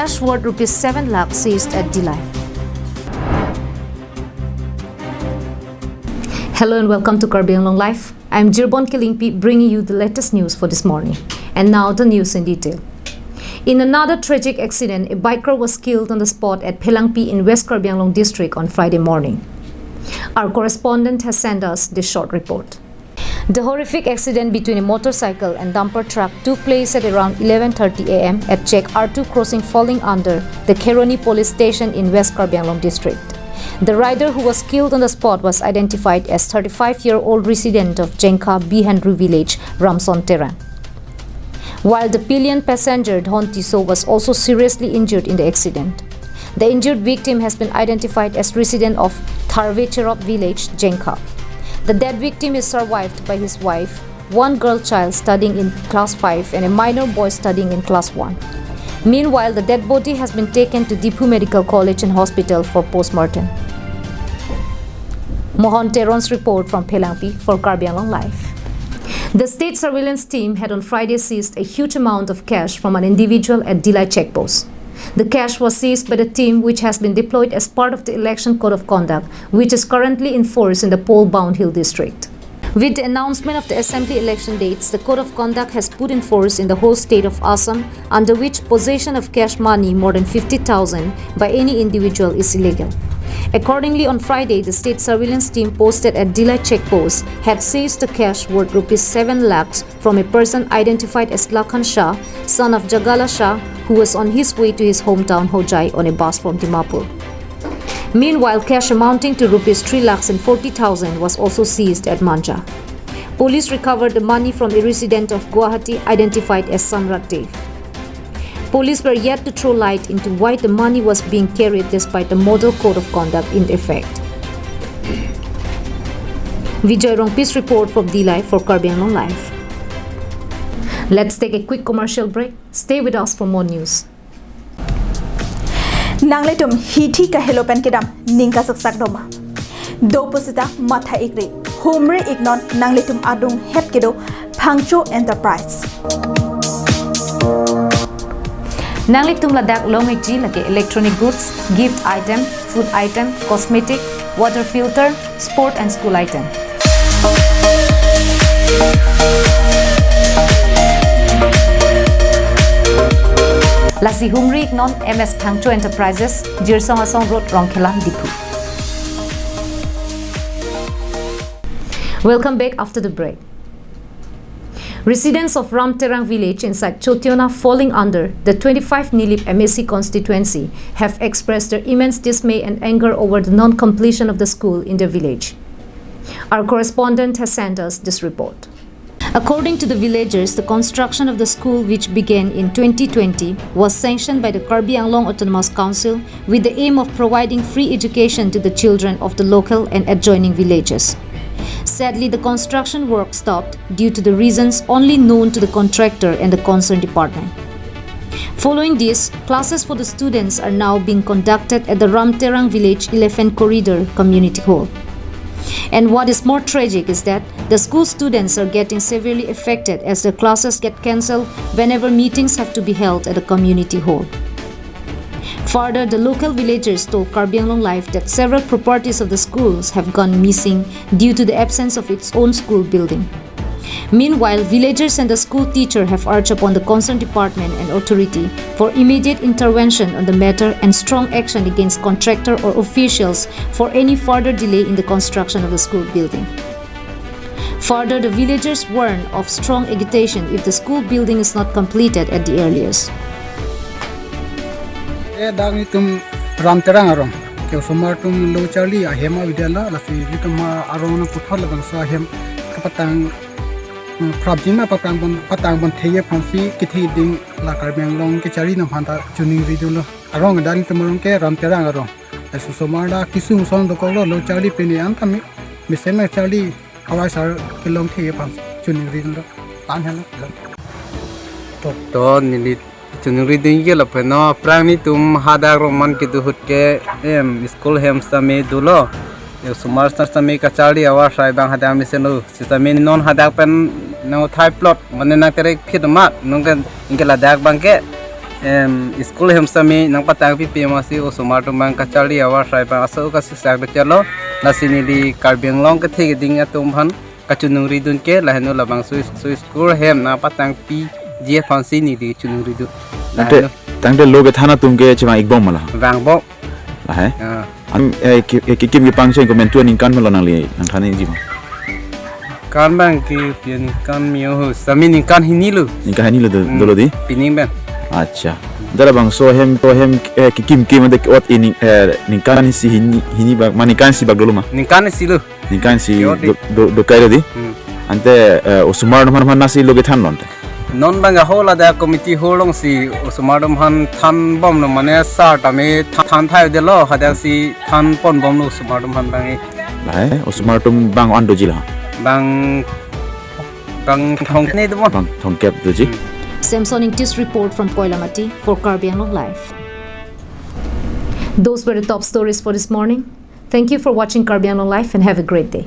Cash worth rupees 7 lakh seized at Dilai. Hello and welcome to Karbi Anglong Live. I am Jirbon Kilingpi bringing you the latest news for this morning. And now the news in detail. In another tragic accident, a biker was killed on the spot at Phelangpi in West Karbi Anglong district on Friday morning. Our correspondent has sent us this short report. The horrific accident between a motorcycle and dumper truck took place at around 11:30 a.m. at Check R2 crossing falling under the Kheroni police station in West Karbi Anglong district. The rider who was killed on the spot was identified as 35-year-old resident of Jengkha Bihandru village, Ramson Terang. While the pillion passenger Dhon Tiso was also seriously injured in the accident. The injured victim has been identified as resident of Tharvecherop village, Jengkha. The dead victim is survived by his wife, one girl child studying in class 5 and a minor boy studying in class 1. Meanwhile, the dead body has been taken to Diphu Medical College and Hospital for post-mortem. Mohan Teron's report from Phelangpi for Karbi Anglong Live. The state surveillance team had on Friday seized a huge amount of cash from an individual at Dilai checkpost. The cash was seized by the team which has been deployed as part of the election code of conduct, which is currently in force in the poll-bound Hill district. With the announcement of the assembly election dates, the code of conduct has put in force in the whole state of Assam, under which possession of cash money more than 50,000 by any individual is illegal. Accordingly, on Friday, the state surveillance team posted at Dilai checkpost had seized the cash worth rupees 7 lakhs from a person identified as Lakhan Shah, son of Jagala Shah, who was on his way to his hometown Hojai on a bus from Dimapur. Meanwhile, cash amounting to rupees 3 lakhs and 40,000 was also seized at Manja. Police recovered the money from a resident of Guwahati identified as Samrat Dev. Police were yet to throw light into why the money was being carried despite the model code of conduct in effect. Vijay Rongpi's report from Dilai for Karbi Anglong Live. Let's take a quick commercial break. Stay with us for more news. Nangletum hiti ka helopen kedam ningka saksak doma. Doposita matha ikri. Humre ignon nangletum adung het kedo Phangcho Enterprise. Nangletum Ladakh Longikji lake electronic goods, gift item, food item, cosmetic, water filter, sport and school item. Lasi Humri non MS Phangcho Enterprises, Jirsong Asong Road, Rongkhela, Diphu. Welcome back after the break. Residents of Ramterang village inside Chotiona falling under the 25 Nilip MSC constituency have expressed their immense dismay and anger over the non-completion of the school in their village. Our correspondent has sent us this report. According to the villagers, the construction of the school, which began in 2020, was sanctioned by the Karbi Anglong Autonomous Council with the aim of providing free education to the children of the local and adjoining villages. Sadly, the construction work stopped due to the reasons only known to the contractor and the concerned department. Following this, classes for the students are now being conducted at the Ramterang Village Elephant Corridor Community Hall. And what is more tragic is that the school students are getting severely affected as the classes get cancelled whenever meetings have to be held at the community hall. Further, the local villagers told Karbi Anglong Live that several properties of the schools have gone missing due to the absence of its own school building. Meanwhile, villagers and the school teacher have urged upon the concerned department and authority for immediate intervention on the matter and strong action against contractor or officials for any further delay in the construction of the school building. Further, the villagers warn of strong agitation if the school building is not completed at the earliest. Dang itum Ramterang arong ke somar tum lo charli ahema vidala lasi itum arong na puthol bang sa ahem kapatang prabjima patang bon theye phansi kithi ding la Karbi Anglong ke chari na phanta chuning ridulo arong dan tumrong ke Ramterang arong asu somar da kisung song do ko lo charli peni an tami misema charli awai sar kilong theye phansi chuning ridulo tan hala to nilit chuning riding ye la pheno prang ni tum hada roman ki duhut ke school hem sami dulo yo sumar sami kachali awar sai bang hada mi senu sitami non hada pen no thai plot mane na tere khidmat nungkan ingela dak bang ke school hem sami nang patang pi pe masi osumar tu mang kachali awar sai pa aso ka sisak de chalo lasini di karbeng long ka the ding atum han kachunung ridun ke lahenu labang su school hem na patang pi je fansi ni di chunung ridu tangde loge thana tumge chima ikbom mala wang bo la hai am ke kim ki pangchen ko mentu ning kan mala nang li nang thani ji kan bang ki pian kan mio hu sami ning kan hinilu ning ka hani lo dolo di pining ben acha dara bang so hem ki kim ade ot in ning kan si hini bag mani kan si bag dolo ma ning kan silu ning kan si do kai di ante osumar man nasi loge than lonte non banga hola da committee holong si osumadom han than bom no mane sa tame than thai de lo hada si than pon bom no osumadom han bangi la hai osumar tum bang ando jila bang thong ne de bang thong kep do ji Samson Ingtis report from Koilamati for Karbi Anglong Live. Those were the top stories for this morning. Thank you for watching Karbi Anglong Live and have a great day.